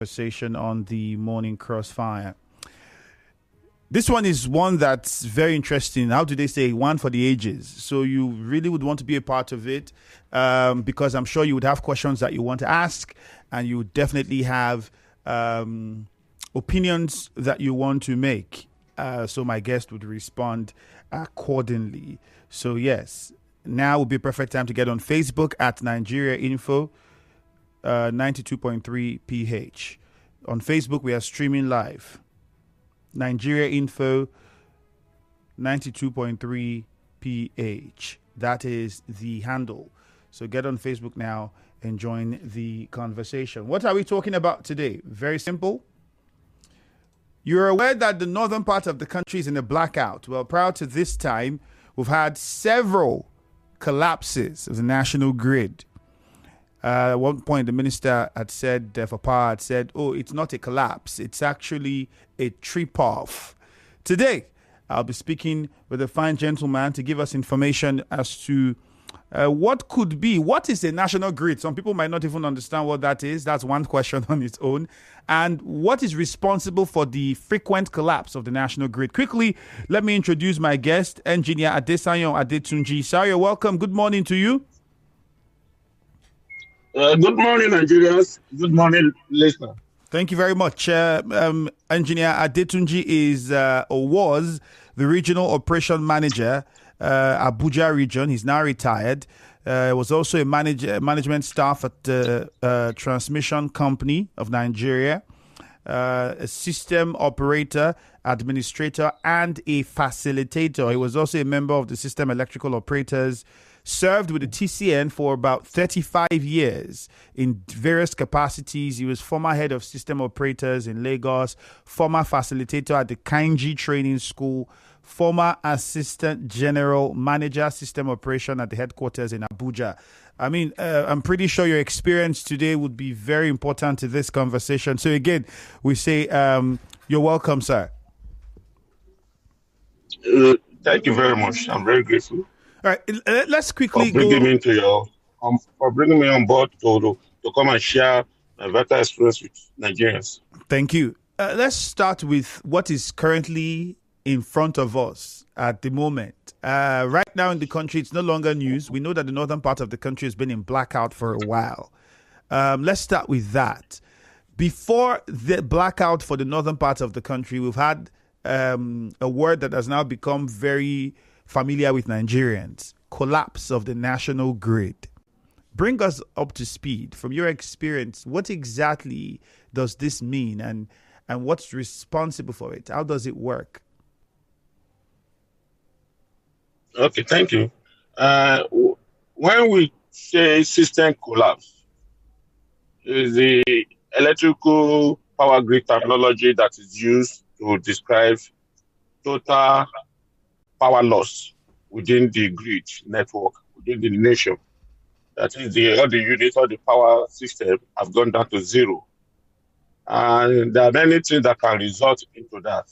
Conversation on the morning crossfire. This one is one that's very interesting. How do they say? One for the ages. So you really would want to be a part of it because I'm sure you would have questions that you want to ask, and you would definitely have opinions that you want to make. So my guest would respond accordingly. So yes, now would be a perfect time to get on Facebook at Nigeria Info 92.3 PH. On Facebook, we are streaming live. Nigeria Info 92.3 PH. That is the handle. So get on Facebook now and join the conversation. What are we talking about today? Very simple. You're aware that the northern part of the country is in a blackout. Well, prior to this time, we've had several collapses of the national grid. At one point, the minister had said, for power, had said, oh, it's not a collapse. It's actually a trip-off. Today, I'll be speaking with a fine gentleman to give us information as to what is a national grid? Some people might not even understand what that is. That's one question on its own. And what is responsible for the frequent collapse of the national grid? Quickly, let me introduce my guest, Engineer Adesanya Adetunji. Sir, you're welcome. Good morning to you. Good morning, Nigerians. Good morning, listener. Thank you very much. Engineer Adetunji is or was the regional operation manager, Abuja region. He's now retired. Was also a management staff at the Transmission Company of Nigeria, a system operator, administrator, and a facilitator. He was also a member of the System Electrical Operators. Served with the TCN for about 35 years in various capacities. He was former head of system operators in Lagos, former facilitator at the Kainji Training School, former assistant general manager system operation at the headquarters in Abuja. I mean, I'm pretty sure your experience today would be very important to this conversation. So again, we say you're welcome, sir. Thank you very much. I'm very grateful. All right, let's quickly for bringing me on board to come and share my vital experience with Nigerians. Thank you. Let's start with what is currently in front of us at the moment. Right now in the country, it's no longer news. We know that the northern part of the country has been in blackout for a while. Let's start with that. Before the blackout for the northern part of the country, we've had a word that has now become very familiar with Nigerians: collapse of the national grid. Bring us up to speed from your experience. What exactly does this mean, and what's responsible for it? How does it work? Okay, thank you. When we say system collapse, is the electrical power grid terminology that is used to describe total power loss within the grid network, within the nation. That is, all the units, all the power system have gone down to zero. And there are many things that can result into that.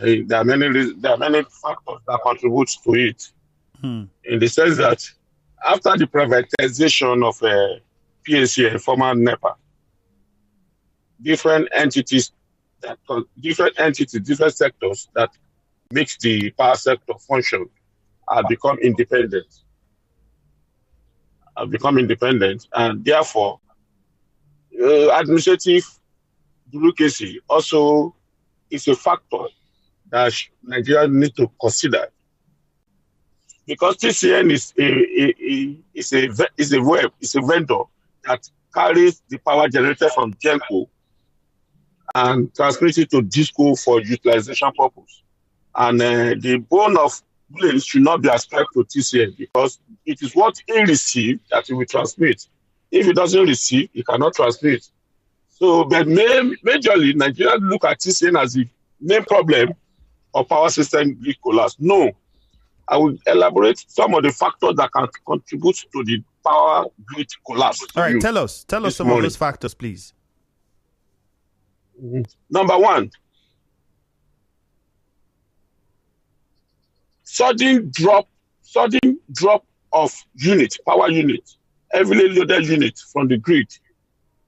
There are many factors that contribute to it. In the sense that after the privatization of PAC, former NEPA, different sectors that makes the power sector function have become independent. And therefore, administrative bureaucracy also is a factor that Nigeria need to consider, because TCN is a vendor that carries the power generated from GENCO and transmits it to DISCO for utilization purpose. And the bone of blame should not be ascribed to TCN, because it is what he received that he will transmit. If he doesn't receive, he cannot transmit. So, but majorly, Nigeria look at TCN as the main problem of power system grid collapse. No, I will elaborate some of the factors that can contribute to the power grid collapse. All right, tell us some of those factors, please. Number one, sudden drop of power unit, heavily loaded unit from the grid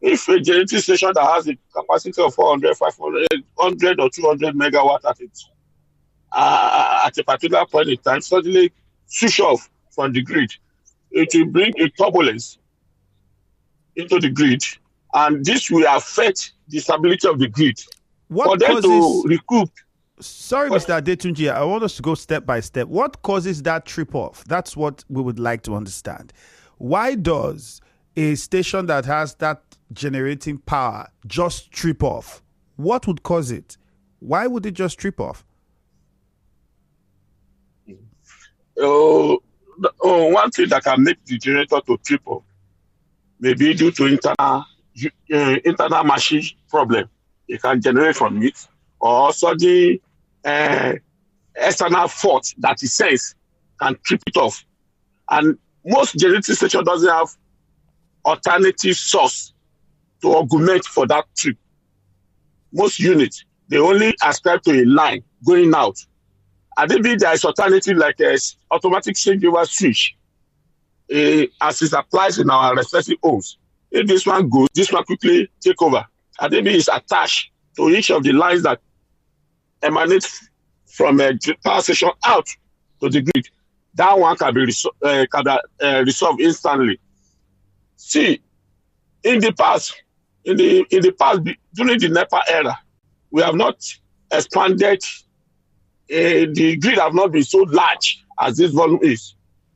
If a generating station that has a capacity of 400, 500, 100 or 200 megawatt at a particular point in time suddenly switch off from the grid, it will bring a turbulence into the grid, and this will affect the stability of the grid. For What them to causes? recoup, Sorry, Mr. Adetunji, I want us to go step by step. What causes that trip off? That's what we would like to understand. Why does a station that has that generating power just trip off? What would cause it? Why would it just trip off? one thing that can make the generator to trip off may be due to internal machine problem. It can generate from it, or sudden external fault that is sensed can trip it off. And most generating station doesn't have alternative source to augment for that trip. Most units, they only ascribe to a line going out. And maybe there is alternative like a automatic changeover switch, as it applies in our respective homes. If this one goes, this one quickly take over. And maybe it's attached to each of the lines that emanate from a power station out to the grid. That one can be resolved instantly. See, in the past, during the NEPA era, we have not expanded. The grid have not been so large as this volume is.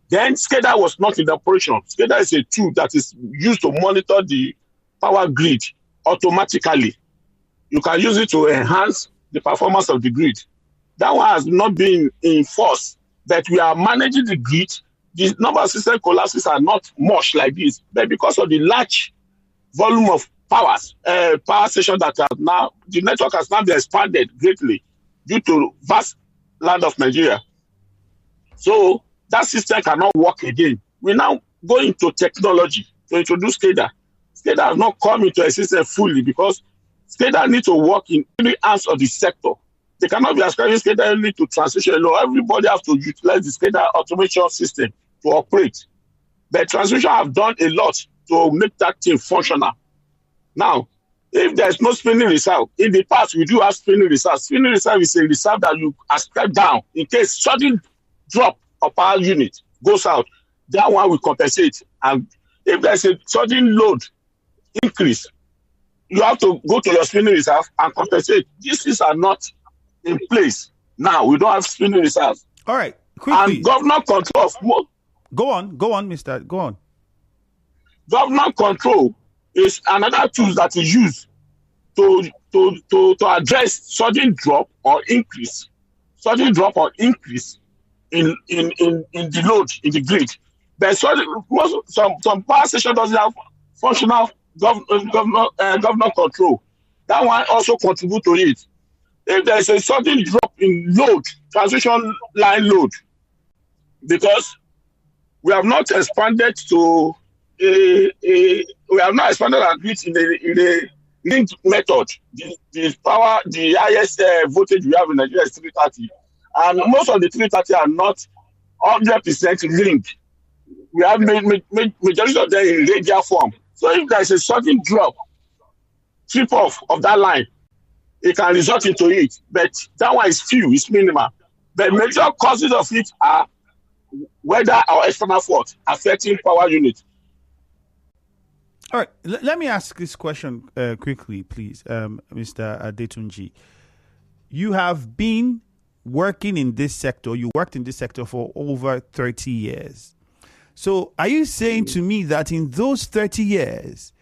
Then SCADA was not in operation. SCADA is a tool that is used to monitor the power grid automatically. You can use it to enhance the performance of the grid. That one has not been enforced, but we are managing the grid. The number of system collapses are not much like this, but because of the large volume of power stations that are now, the network has now been expanded greatly due to vast land of Nigeria. So that system cannot work again. We now go into technology to introduce SCADA. SCADA has not come into existence fully because SCADA need to work in every arms of the sector. They cannot be ascribing SCADA only to transmission. No, everybody has to utilize the SCADA automation system to operate. But transmission have done a lot to make that thing functional. Now, if there's no spinning reserve, in the past we do have spinning reserve. Spinning reserve is a reserve that you ascribe down in case sudden drop of power unit goes out. That one will compensate. And if there's a sudden load increase, you have to go to your spinning reserve and compensate. These things are not in place. Now we don't have spinning reserves. All right, quickly. And government control of Go on, Mr. Go on. Government control is another tool that is used to address sudden drop or increase in the load in the grid. But some power station doesn't have functional government control. That one also contribute to it. If there is a sudden drop in load, transmission line load, because we have not expanded to we have not expanded our grid in a linked method. The highest voltage we have in Nigeria is 330, and most of the 330 are not 100% linked. We have majority of them in radial form. So if there is a sudden drop, trip off of that line, it can result into it. But that one is few, it's minimal. The major causes of it are weather or external fault affecting power unit. All right, let me ask this question quickly, please, Mr. Adetunji. You have been working in this sector. You worked in this sector for over 30 years. So are you saying to me that in those 30 years,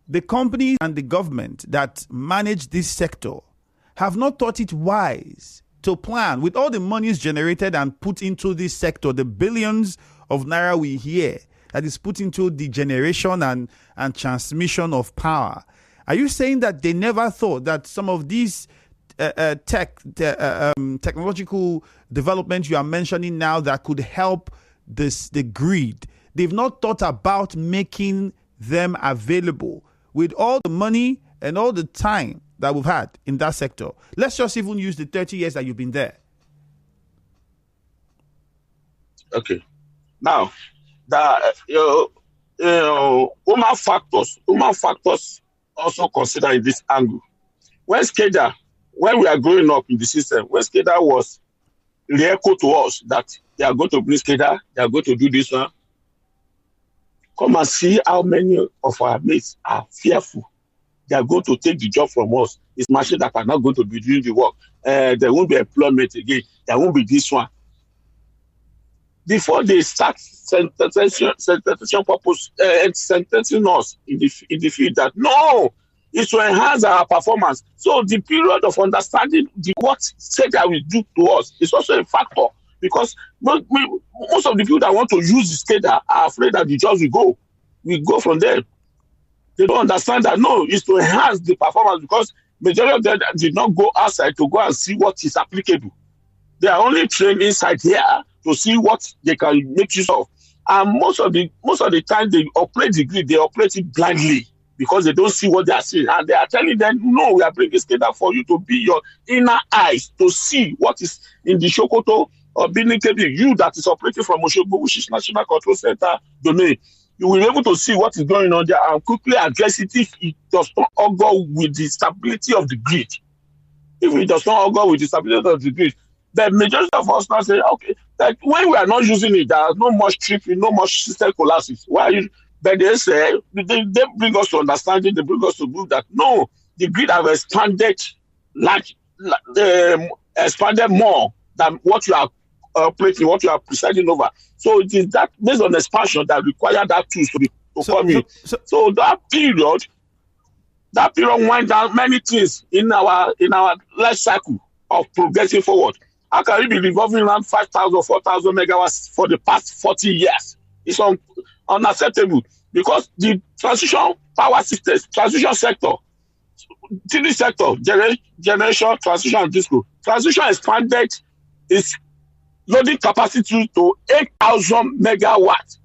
the companies and the government that manage this sector have not thought it wise to plan with all the monies generated and put into this sector, the billions of naira we hear that is put into the generation and transmission of power? Are you saying that they never thought that some of these technological developments you are mentioning now that could help the grid, they've not thought about making them available with all the money and all the time that we've had in that sector? Let's just even use the 30 years that you've been there. Okay. Now, human factors also considered in this angle. When SCADA, when we are growing up in the system, when SCADA was re-echo to us that they are going to bring SCADA, they are going to do this one, come and see how many of our mates are fearful. They are going to take the job from us. It's machines that are not going to be doing the work. There won't be employment again. There won't be this one. Before they start sentencing purpose, sentencing us in the field that no, it's to enhance our performance. So the period of understanding what SCADA will do to us is also a factor because most of the people that want to use the SCADA are afraid that the jobs will go from there. They don't understand that no, it's to enhance the performance because majority of them did not go outside to go and see what is applicable. They are only trained inside here to see what they can make use of. And most of the time they operate the grid, they operate it blindly because they don't see what they are seeing. And they are telling them, no, we are bringing SCADA for you to be your inner eyes to see what is in the Sokoto or Benin Kebbi, you that is operating from Oshogbo, which is National Control Center domain. You will be able to see what is going on there and quickly address it if it does not augur with the stability of the grid. If it does not augur with the stability of the grid, the majority of us now say, okay, that when we are not using it, there is no much tripping, no much system collapses. Why? But they say, they bring us to understanding, they bring us to believe that no, the grid have expanded, expanded more than what you are operating, what you are presiding over. So it is that based on expansion that require that tools to come in. So that period winds down many things in our life cycle of progressing forward. How can we be revolving around 5,000, 4,000 megawatts for the past 40 years? It's unacceptable because the transition power systems, transition sector, TV sector, generation, transition, and disco. Transition expanded its loading capacity to 8,000 megawatts.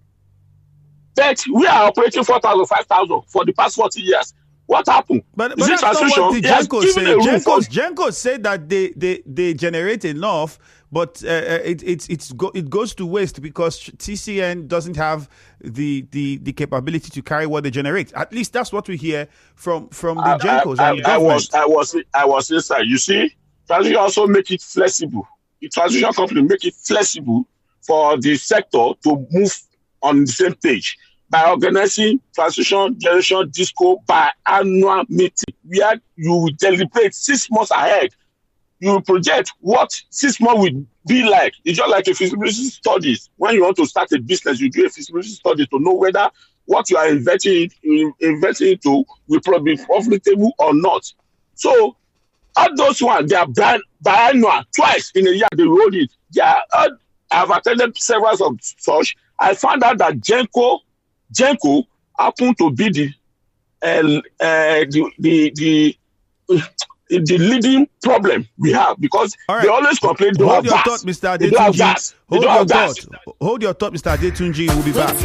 But we are operating 4,000, 5,000 for the past 40 years. What happened? But that's not what the Gencos say. Gencos say that they generate enough, but it goes to waste because TCN doesn't have the capability to carry what they generate. At least that's what we hear from the Gencos and the government. I was inside. You see, transition also make it flexible. The transition company make it flexible for the sector to move on the same page. By organizing transition, generation, disco by annual meeting, where you will deliberate 6 months ahead. You will project what 6 months will be like. It's just like a feasibility studies. When you want to start a business, you do a feasibility study to know whether what you are investing into will probably be profitable or not. So all those ones, they are biannual. Twice in a year, they roll it. I have attended several of such. I found out that Genco happened to be the leading problem we have because they always complain they have gas. Mr. They don't have gas. Hold your thought, Mr. Adetunji. We'll be back.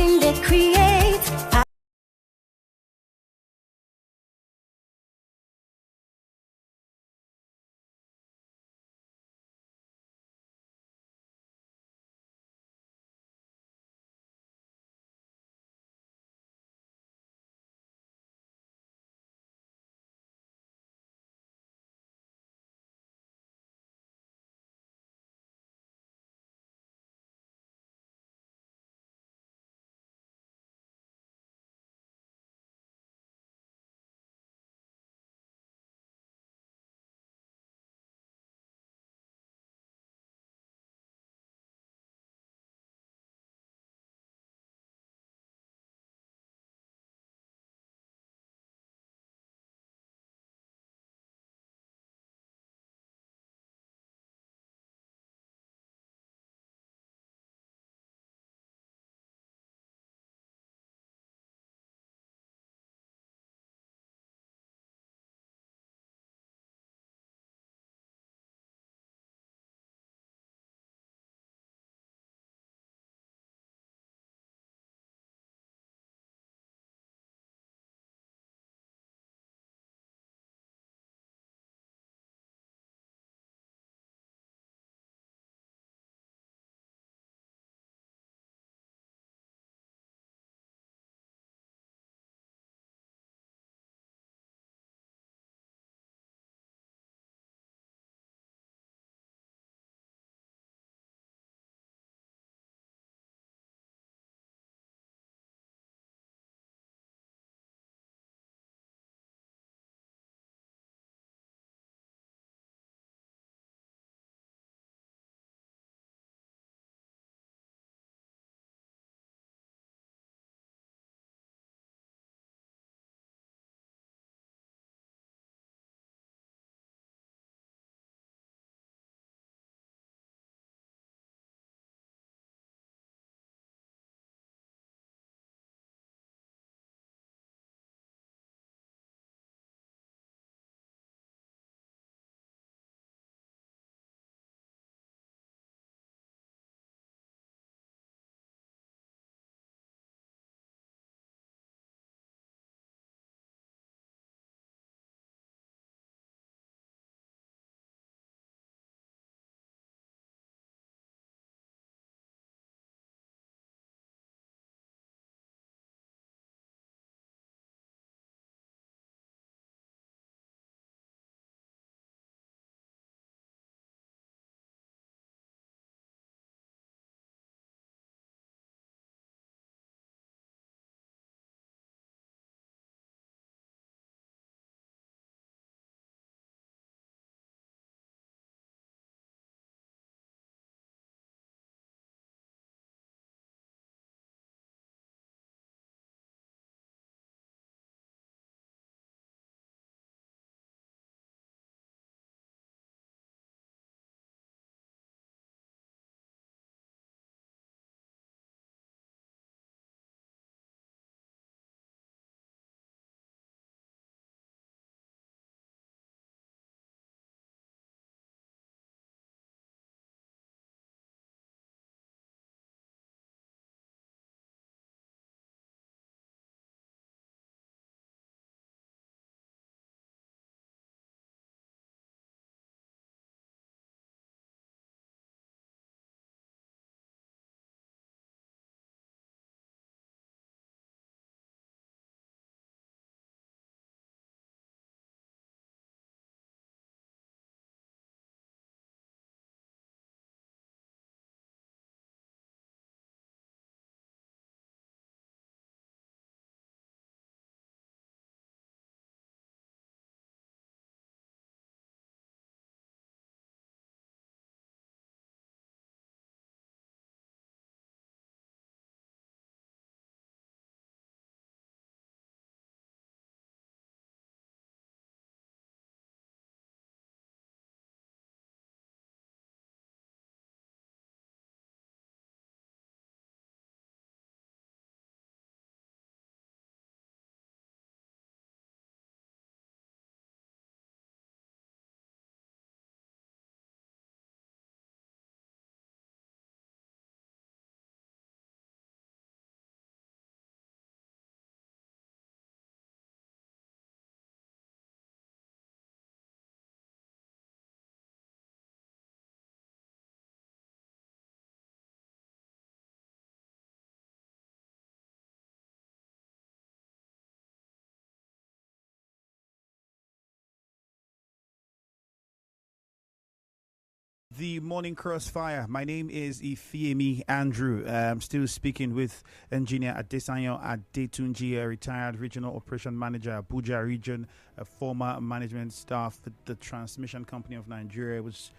the Morning Crossfire. My name is Ifeemi Andrew. I'm still speaking with Engineer Adesanya Adetunji, a retired Regional Operation Manager, Abuja Region, a former management staff at the Transmission Company of Nigeria. Was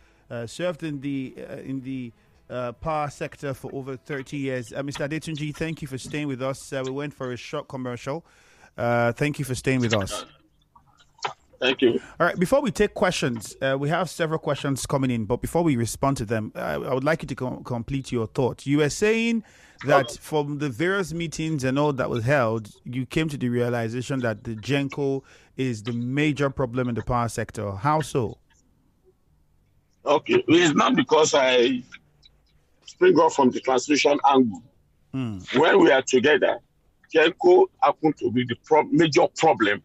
served in the power sector for over 30 years. Mr. Adetunji, thank you for staying with us. We went for a short commercial. Thank you for staying with us. Thank you. All right, before we take questions, we have several questions coming in, but before we respond to them, I would like you to complete your thought. You were saying that from the various meetings and all that was held, you came to the realization that the GENCO is the major problem in the power sector. How so? Okay, it's not because I spring off from the transmission angle. When we are together, GENCO happened to be the major problem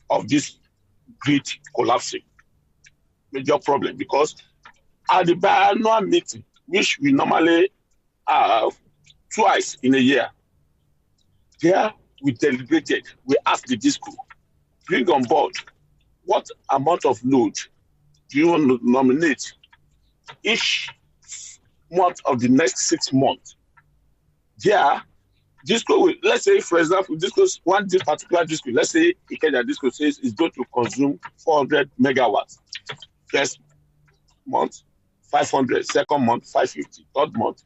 of this grid collapsing. Major problem, because at the biannual meeting, which we normally have twice in a year, there we deliberated, we asked the DISCO, bring on board what amount of load do you want to nominate each month of the next 6 months. There, DISCO, let's say, for example, this particular DISCO, let's say Ikeja DISCO says it's going to consume 400 megawatts. First month, 500. Second month, 550. Third month.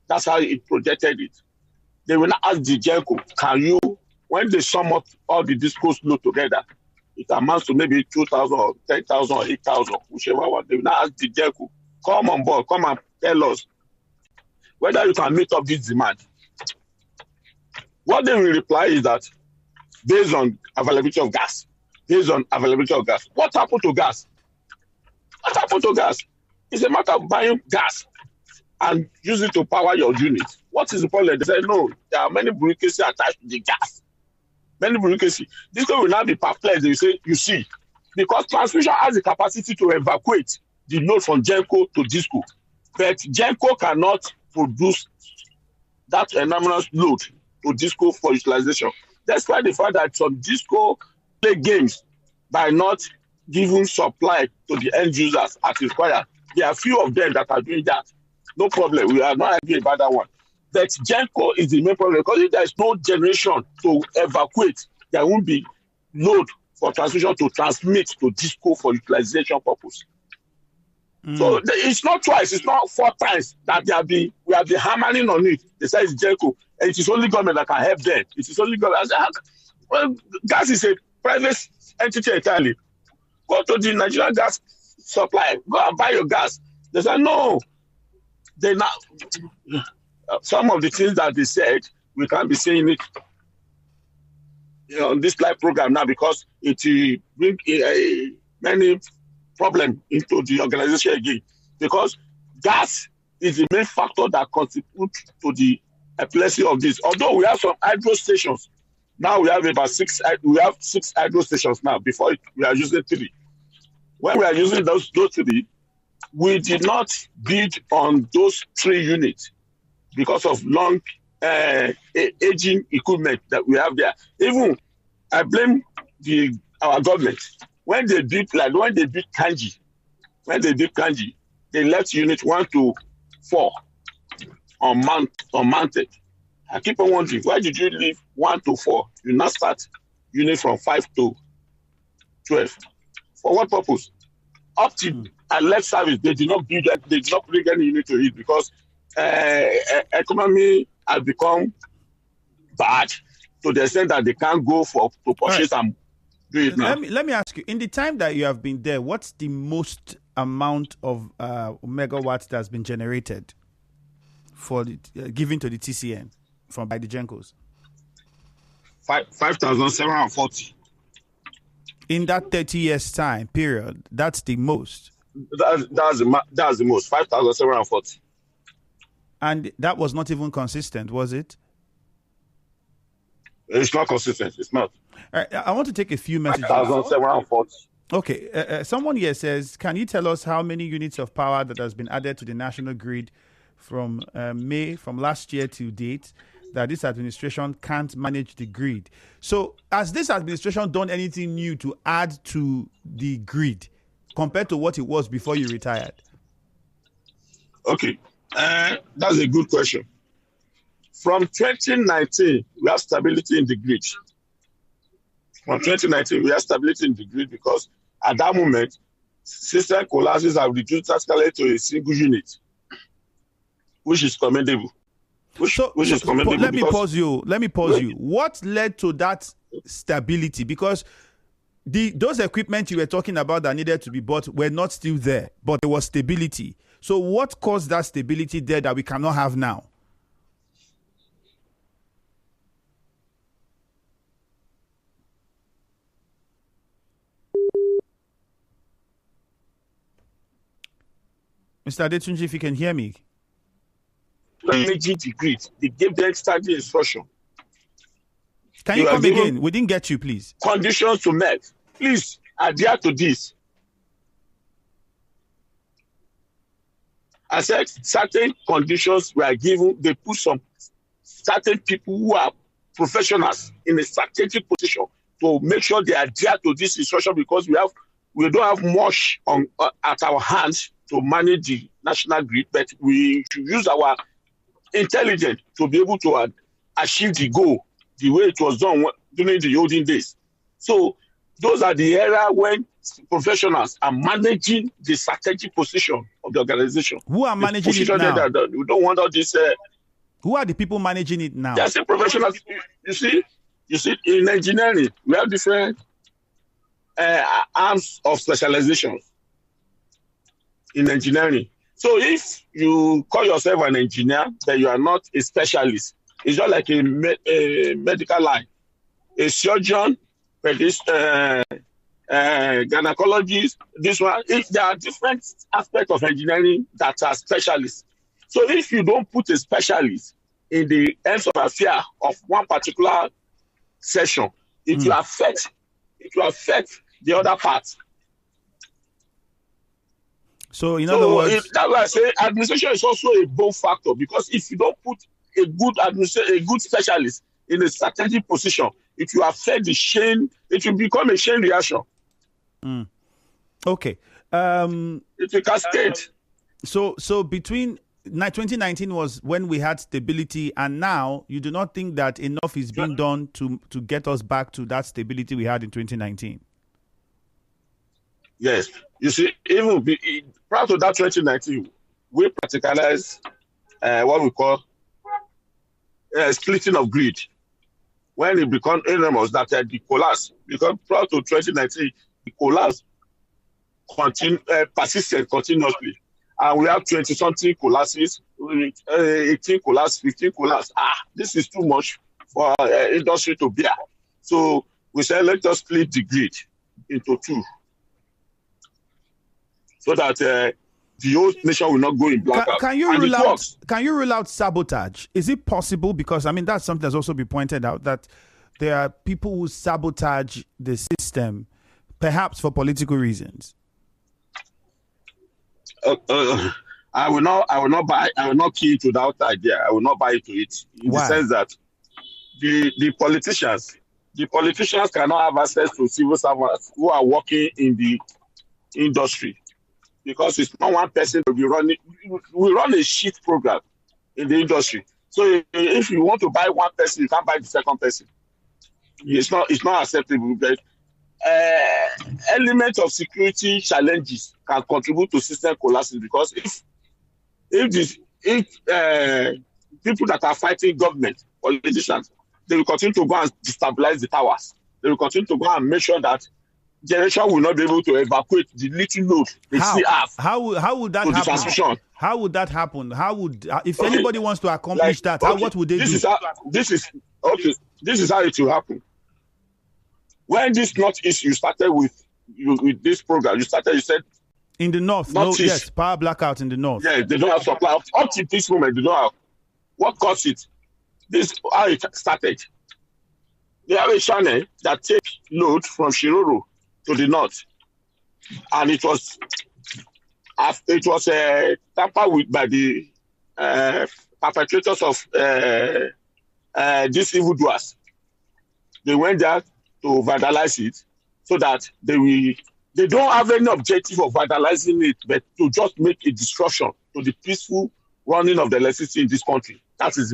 That's how it projected it. They will not ask the GENCO, can you, when they sum up all the DISCOs load together, it amounts to maybe 2,000 or 10,000 or 8,000, whichever one. They will not ask the GENCO, come on board, come and tell us whether you can meet up this demand. What they will reply is that based on availability of gas, What happened to gas? It's a matter of buying gas and use it to power your unit. What is the problem? They say, no, there are many bureaucracy attached to the gas. Many bureaucracy. This will now be perplexed. They say, you see, because transmission has the capacity to evacuate the load from GENCO to DISCO, but GENCO cannot produce that enormous load to DISCO for utilization. That's why the fact that some DISCO play games by not giving supply to the end users as required. There are few of them that are doing that. No problem. We are not arguing about that one. But GENCO is the main problem because if there is no generation to evacuate, there won't be load for transmission to transmit to DISCO for utilization purpose. So it's not twice, it's not 4 times that we have been hammering on it. They say it's GENCO, and it is only government that can help them. It is only government. I say, well, gas is a private entity entirely. Go to the Nigerian gas supply, go and buy your gas. They say, no. They now, some of the things that they said, we can't be saying it on this live program now because it will bring many problem into the organization again, because gas is the main factor that contributes to the epilepsy of this. Although we have some hydro stations, now we have about 6 hydro stations now. Before we are using 3. When we are using those 3, we did not bid on those 3 units because of long aging equipment that we have there. Even I blame our government. When they did Kanji, they left unit 1 to 4 unmounted. I keep on wondering, why did you leave 1 to 4? You now start unit from 5 to 12. For what purpose? Up till I left service, they did not build that, they did not bring any unit to it because economy has become bad to the extent that they can't go to purchase and do it now. Let me ask you, in the time that you have been there, what's the most amount of megawatts that's been generated for given to the TCN by the GENCOs? 5,740. In that 30 years time period, that's the most. That's the most, 5,740. And that was not even consistent, was it? It's not consistent. It's not. All right, I want to take a few messages. 5,740. Okay. Someone here says, can you tell us how many units of power that has been added to the national grid from last year to date that this administration can't manage the grid? So has this administration done anything new to add to the grid compared to what it was before you retired? Okay, that's a good question. From 2019, we have stability in the grid. From 2019, we have stability in the grid because at that moment, system collapses have reduced drastically to a single unit, which is commendable. Let me pause you. What led to that stability? Because those equipment you were talking about that needed to be bought were not still there, but there was stability. So what caused that stability there that we cannot have now? Mr. Adetunji, if you can hear me. Managing the grid, they gave them standing instruction. Can you come again? We didn't get you, please. Conditions to met. Please adhere to this. I said certain conditions were given. They put some certain people who are professionals in a strategic position to make sure they adhere to this instruction because we don't have much on at our hands to manage the national grid, but we should use our intelligence to be able to achieve the goal the way it was done during the olden days. So those are the era when professionals are managing the strategic position of the organization. Who are managing it now? We don't want all this. Who are the people managing it now? Just professionals. You see, in engineering, we have different arms of specializations in engineering. So if you call yourself an engineer, then you are not a specialist. It's just like a medical line. A surgeon, gynecologist, this one. There are different aspects of engineering that are specialists. So if you don't put a specialist in the ends of affair of one particular session, it will affect the other parts. So in other words, that's why I say administration is also a bold factor because if you don't put a good specialist in a strategic position, it will affect the chain. It will become a chain reaction. Okay. It will cascade. So between 2019 was when we had stability, and now you do not think that enough is being done to get us back to that stability we had in 2019? Yes. You see, even prior to that 2019, we practicalized what we call splitting of grid. When it became enormous, that the collapse, because prior to 2019, the collapse persisted continuously. And we have 20-something collapses, 18 collapse, 15 collapse. This is too much for industry to bear. So we said, let us split the grid into two, so that the whole nation will not go in blackout. Can you rule out sabotage? Is it possible? Because that's something that's also been pointed out, that there are people who sabotage the system, perhaps for political reasons. I will not key into that idea. I will not buy into it in the sense that the politicians cannot have access to civil servants who are working in the industry, because it's not one person to be running. We run a sheet program in the industry. So if you want to buy one person, you can't buy the second person. It's not acceptable. But elements of security challenges can contribute to system collapses, because if people that are fighting government, politicians, they will continue to go and destabilize the towers. They will continue to go and make sure that generation will not be able to evacuate the little load they still have. How would that happen? Transmission. How would that happen? If anybody wants to accomplish what would they do? This is how it will happen. When this Northeast you started with this program, you said in the north, power blackout in the north. Yeah, they don't have supply. Up to this moment, they don't have. What caused it? This how it started. They have a channel that takes load from Shiroro to the north, and it was tampered with by the perpetrators of these evildoers. They went there to vandalize it, so that they don't have any objective of vandalizing it, but to just make a destruction to the peaceful running of the electricity in this country. That is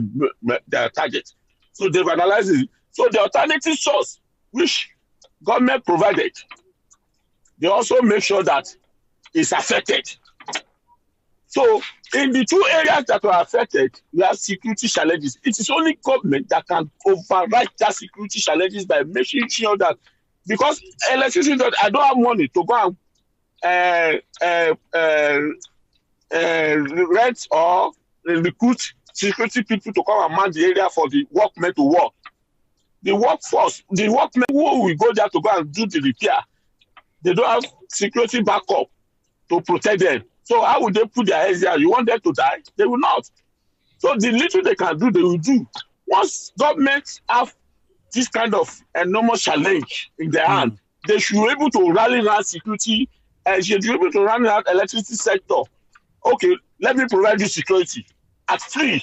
their target. So they've analyzed it. So the alternative source, which government provided, they also make sure that it's affected. So in the two areas that were affected, we have security challenges. It is only government that can override that security challenges by making sure that, because electricity, I don't have money to go and rent or recruit security people to come and man the area for the workmen to work. The workforce, the workmen who will go there to go and do the repair, they don't have security backup to protect them. So how would they put their heads there? You want them to die? They will not. So the little they can do, they will do. Once governments have this kind of enormous challenge in their hand, they should be able to rally around security and should be able to rally around electricity sector. Okay, let me provide you security at free.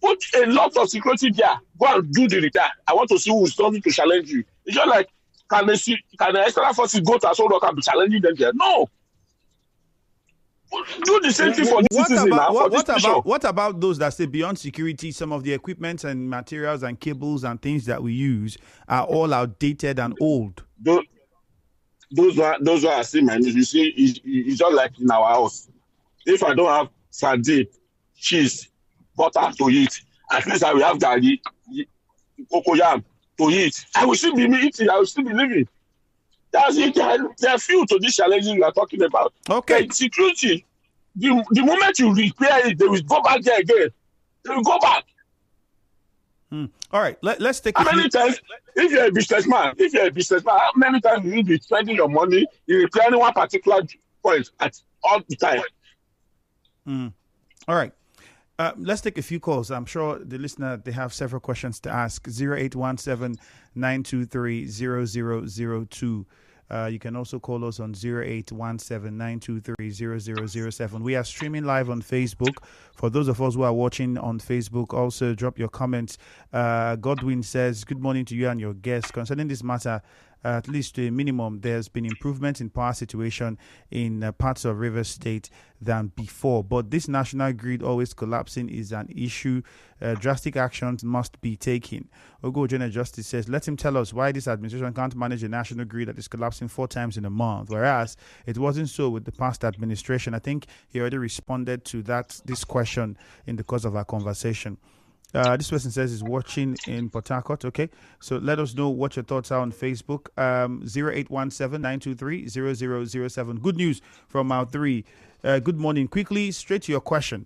Put a lot of security there. Go and do the repair. I want to see who is coming to challenge you. It's just like, can the external forces go to Aso Rock and be challenging them there? No. Do the same thing for the citizens now. What about those that say beyond security, some of the equipment and materials and cables and things that we use are all outdated and old? Those are same. You see, it's just like in our house. If I don't have sardine, cheese, butter to eat, at least I will have garri, cocoyam to eat. I will still be eating. I will still be living. That's it. There are few to these challenges we are talking about. Okay. Like security, the moment you repair it, they will go back there again. They will go back. All right. Let's take. How many times, if you're a businessman, how many times will you be spending your money in repairing one particular point at all the time? All right. Let's take a few calls. I'm sure the listener, they have several questions to ask. 0817-923-0002. You can also call us on 0817-923-0007. We are streaming live on Facebook. For those of us who are watching on Facebook, also drop your comments. Godwin says, good morning to you and your guests. Concerning this matter, at least to a minimum, there's been improvement in power situation in parts of Rivers State than before. But this national grid always collapsing is an issue. Drastic actions must be taken. Ogo General Justice says, let him tell us why this administration can't manage a national grid that is collapsing 4 times in a month, whereas it wasn't so with the past administration. I think he already responded to this question in the course of our conversation. This person says he's watching in Port Harcourt. Okay, so let us know what your thoughts are on Facebook. 0817-923-0007. Good news from our 3. Good morning. Quickly, straight to your question.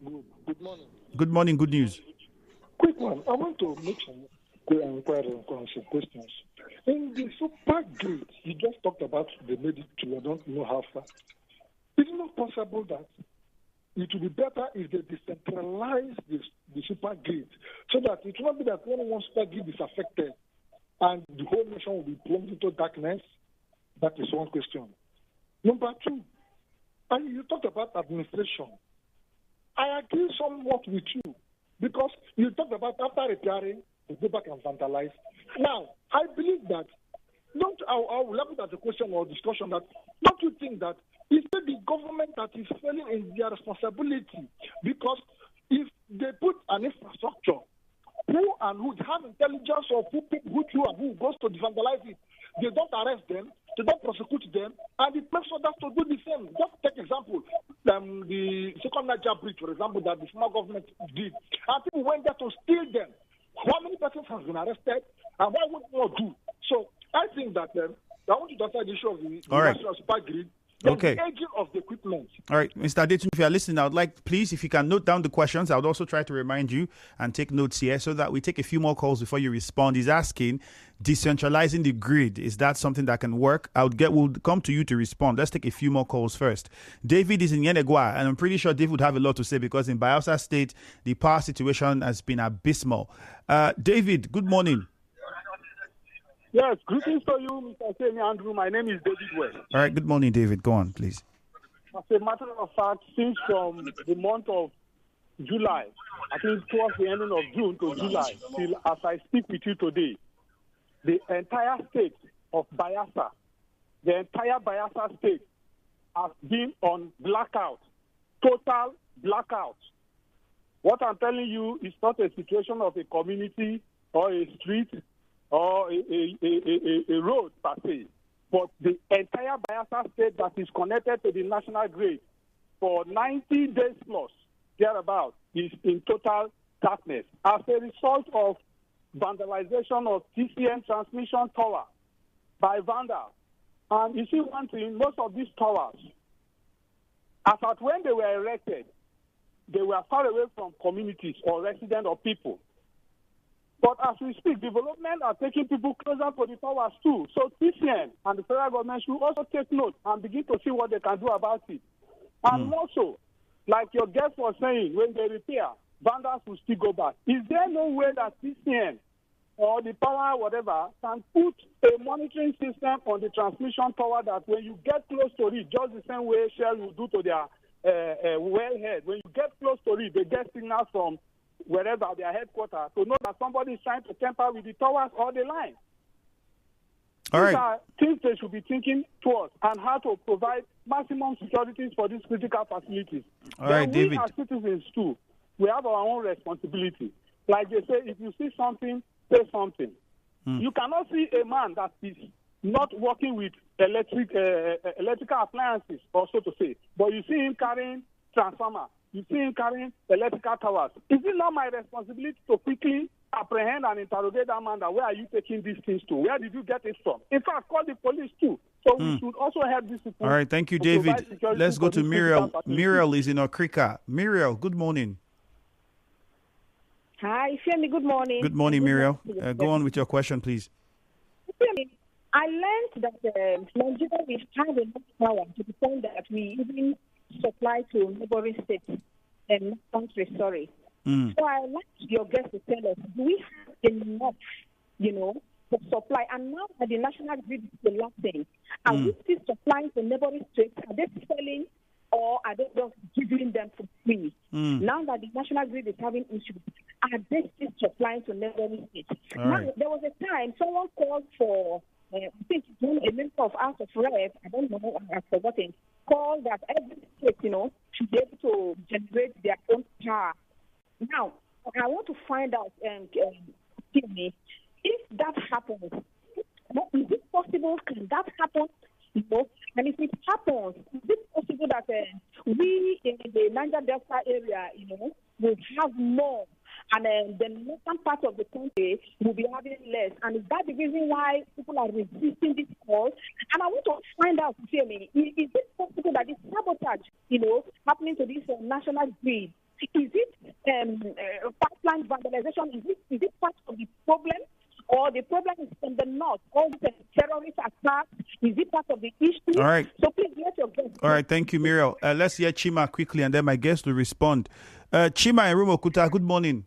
Good morning. Good morning. Good news. Quick one. I want to make some inquiries on some questions. In the super grid, you just talked about the medical. I don't know how far. Is it not possible that it would be better if they decentralize the super grid so that it will not be that when one super grid is affected and the whole nation will be plunged into darkness? That is one question. Number 2, and you talked about administration. I agree somewhat with you because you talked about after repairing, to go back and vandalize. Now, I believe that, I will level at the question or discussion that, don't you think that it's the government that is failing in their responsibility? Because if they put an infrastructure, who have intelligence of who goes to vandalize it, they don't arrest them, they don't prosecute them, and it makes others to do the same. Just take example, the second Niger bridge, for example, that the small government did. And people went there to steal them. How many persons have been arrested, and why would not do? So I think that I want to answer the issue of the national super grid. Okay. The aging of the equipment. All right, Mr. Adetunji, if you are listening, I would like, please, if you can note down the questions. I would also try to remind you and take notes here so that we take a few more calls before you respond. He's asking, decentralizing the grid, is that something that can work? We'll come to you to respond. Let's take a few more calls first. David is in Yenegua, and I'm pretty sure David would have a lot to say because in Bayelsa State, the power situation has been abysmal. David, good morning. Yes, greetings to you, Mr. Semi Andrew. My name is David West. All right, good morning, David. Go on, please. As a matter of fact, since from the month of July, I think towards the ending of June to July, till as I speak with you today, the entire state of Bayelsa, the entire Bayelsa state has been on blackout, total blackout. What I'm telling you is not a situation of a community or a street or a road per se, but the entire Bayelsa State that is connected to the national grid for 90 days plus, thereabout, is in total darkness as a result of vandalization of TCN transmission tower by vandals. And you see one thing, most of these towers, as at when they were erected, they were far away from communities or residents or people. But as we speak, development are taking people closer to the towers too. So TCN and the federal government should also take note and begin to see what they can do about it. And also, like your guest was saying, when they repair, vandals will still go back. Is there no way that TCN or the power, whatever, can put a monitoring system on the transmission tower that when you get close to it, just the same way Shell will do to their wellhead, when you get close to it, they get signals from wherever their headquarters to know that somebody is trying to tamper with the towers or the line. All These right. are things they should be thinking towards and how to provide maximum securities for these critical facilities. All right, then we David. as citizens too, we have our own responsibility. Like they say, if you see something, say something. You cannot see a man that is not working with electrical appliances, or so to say, but you see him carrying transformer, you see him carrying electrical towers. Is it not my responsibility to quickly apprehend and interrogate that man? That where are you taking these things to? Where did you get it from? In fact, call the police too. So we should also help these people. All right, thank you, to provide David. security Let's go for to these Muriel. critical facilities. Muriel is in Okrika. Muriel, good morning. Hi, Femi, good morning. Good morning, Muriel. morning. Go on with your question, please. Femi, I learned that Nigeria is have enough power to the point that we even supply to neighboring states and countries, sorry. So I like your guest to tell us, do we have enough, to supply? And now that the national grid is collapsing, are we still supplying to neighboring states? Are they selling or are they just giving them for free? Now that the national grid is having issues, are they still supplying to neighboring states? Now, there was a time someone called for, I think a member of House of Rep, I don't know, I've forgotten, called that every state, should be able to generate their own power. Now, I want to find out, Timmy, if that happens, is it possible? Can that happen? And if it happens, is it possible that we in the Niger Delta area, will have more, and the northern part of the country will be having less? And is that the reason why people are resisting this call? And I want to find out, Jamie, is it possible that this sabotage, happening to this national grid, is it pipeline vandalization? Is it part of the problem? Or the problem is from the north, all the terrorist attacks, is it part of the issue? All right. So please let your guest. All right, thank you, Muriel. Let's hear Chima quickly, and then my guest will respond. Chima and Rumokuta, good morning.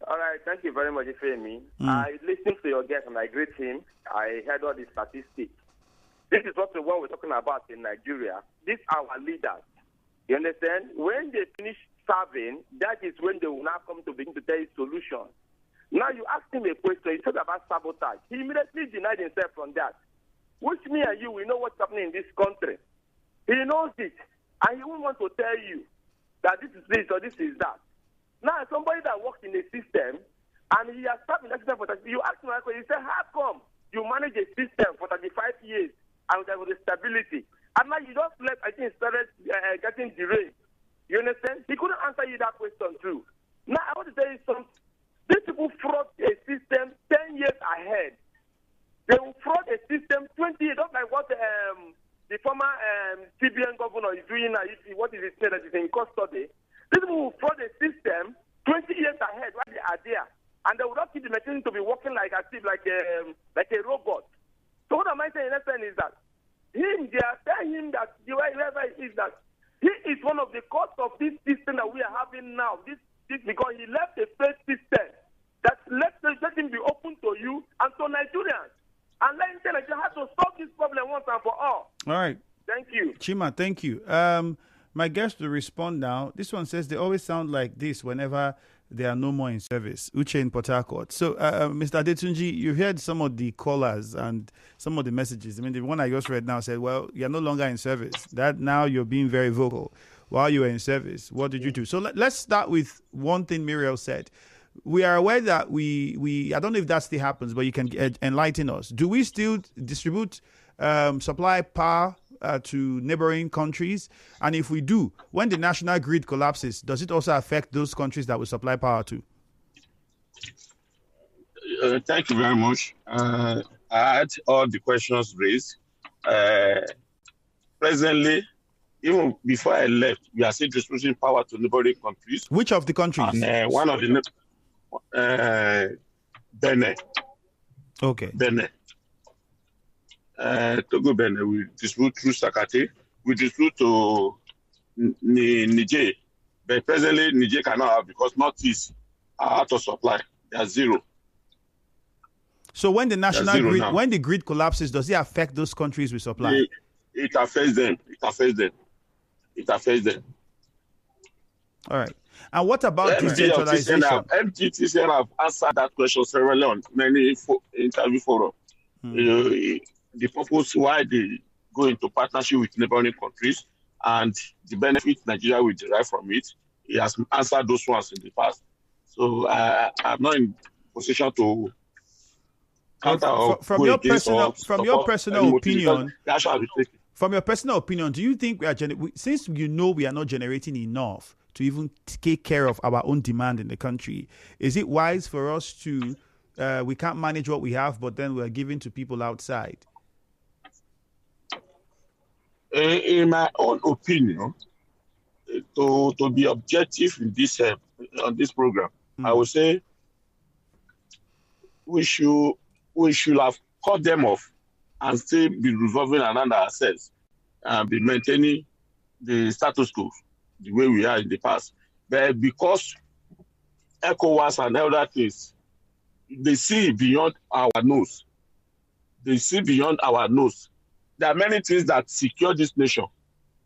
All right, thank you very much, Ifemi. I listened to your guest and I greet him. I heard all the statistics. This is what we're talking about in Nigeria. These are our leaders. You understand? When they finish serving, that is when they will now come to begin to tell you solutions. Now you asked him a question, he said about sabotage. He immediately denied himself from that. Which me and you, we know what's happening in this country. He knows it. And he won't want to tell you that this is this or this is that. Now somebody that works in a system and he has served in that system for 30 years, you ask him a question, he said, how come you manage a system for 35 years and there was a stability? And now you just left, I think it started getting derailed. You understand? He couldn't answer you that question too. Now I want to tell you something. These people fraud a system 10 years ahead. They will fraud a system 20 years, not like what the former CBN governor is doing now. What is it said that is in custody? These people will fraud a system 20 years ahead while they are there. And they will not keep the machine to be working like a robot. So what am I saying in essence is that they are telling him that whoever it is that he is one of the cause of this system that we are having now. This because he left a faith system that let him be open to you and to Nigerians. And let him tell Nigeria how to solve this problem once and for all. All right. Thank you. Chima, thank you. My guest will respond now. This one says they always sound like this whenever they are no more in service. Uche in Port Harcourt. So, Mr. Adetunji, you heard some of the callers and some of the messages. I mean, the one I just read now said, well, you're no longer in service. That now you're being very vocal. While you were in service, what did you do? So let's start with one thing Muriel said. We are aware that we I don't know if that still happens, but you can enlighten us. Do we still distribute supply power to neighboring countries? And if we do, when the national grid collapses, does it also affect those countries that we supply power to? Thank you very much. I had all the questions raised. Presently, even before I left, we are still distributing power to neighboring countries. Which of the countries? And one of the Benin. Okay. Benin. Togo Benin, we distribute through Sakate. We distribute to Niger. But presently, Niger cannot have because Northeast are out of supply. They are zero. So when the national grid, when the grid collapses, does it affect those countries we supply? It affects them. It affects them. All right. And what about decentralization? MTTCN have answered that question severally on many interview forums. The purpose why they go into partnership with neighboring countries and the benefits Nigeria will derive from it, he has answered those ones in the past. So I'm not in position to from your personal opinion. From your personal opinion, do you think we are since we are not generating enough to even take care of our own demand in the country, is it wise for us to we can't manage what we have, but then we're giving to people outside? In my own opinion, to be objective in this on this program, I would say we should have cut them off and still be revolving around ourselves and be maintaining the status quo the way we are in the past. But because ECOWAS and other things, they see beyond our nose. They see beyond our nose. There are many things that secure this nation.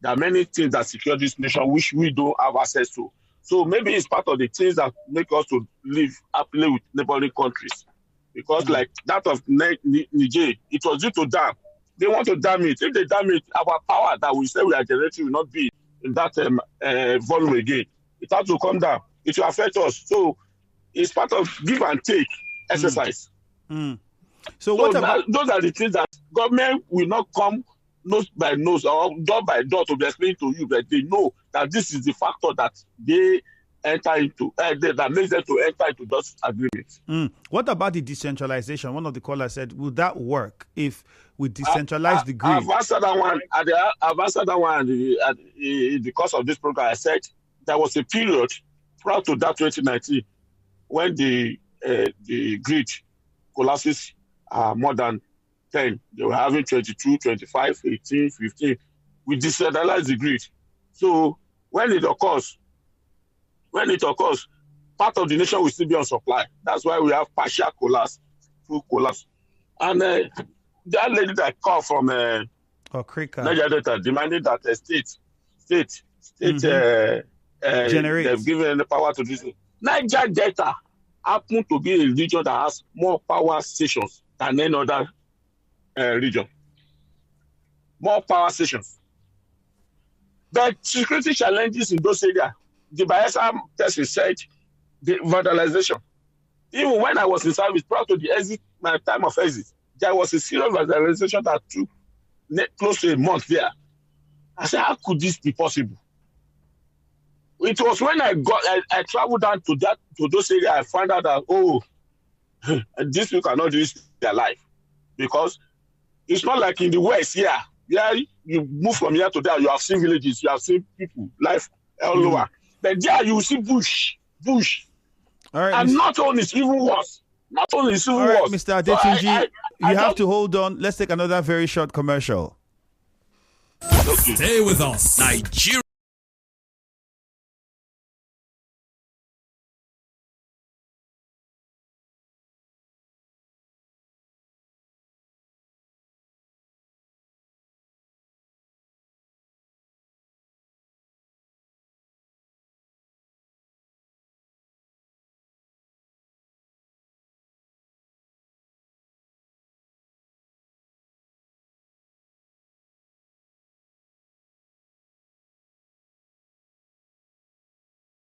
There are many things that secure this nation which we don't have access to. So maybe it's part of the things that make us to live happily with neighboring countries. Because like that of Niger, it was due to dam. They want to dam it. If they dam it, our power that we say we are generating will not be in that volume again. It has to come down. It will affect us. So it's part of give and take exercise. So what about those are the things that government will not come nose by nose or door by door to be explaining to you, but they know that this is the factor that they enter into that makes them to enter into those agreements. What about the decentralization? One of the callers said, "Will that work if we decentralize the grid?" I've answered that one. I've answered that one in the course of this program. I said there was a period prior to that 2019 when the grid collapses more than 10. They were having 22, 25, 18, 15. We decentralized the grid. So when it occurs, part of the nation will still be on supply. That's why we have partial collapse, full collapse. And that lady that called from Niger Delta demanding that the state they've given the power to this. Niger Delta happen to be a region that has more power stations than any other region. More power stations. But security challenges in those areas. The Bayelsa person said the vandalization. Even when I was in service, prior to the exit, my time of exit, there was a serious vandalization that took close to a month there. I said, how could this be possible? It was when I traveled down to those areas, I found out that these people cannot risk their life because it's not like in the West here. Yeah, you move from here to there, you have seen villages, you have seen people, life all over. But there you see bush. All right, and not only it's even worse. Mr. Adetunji, you have to hold on. Let's take another very short commercial. Stay with us, Nigeria.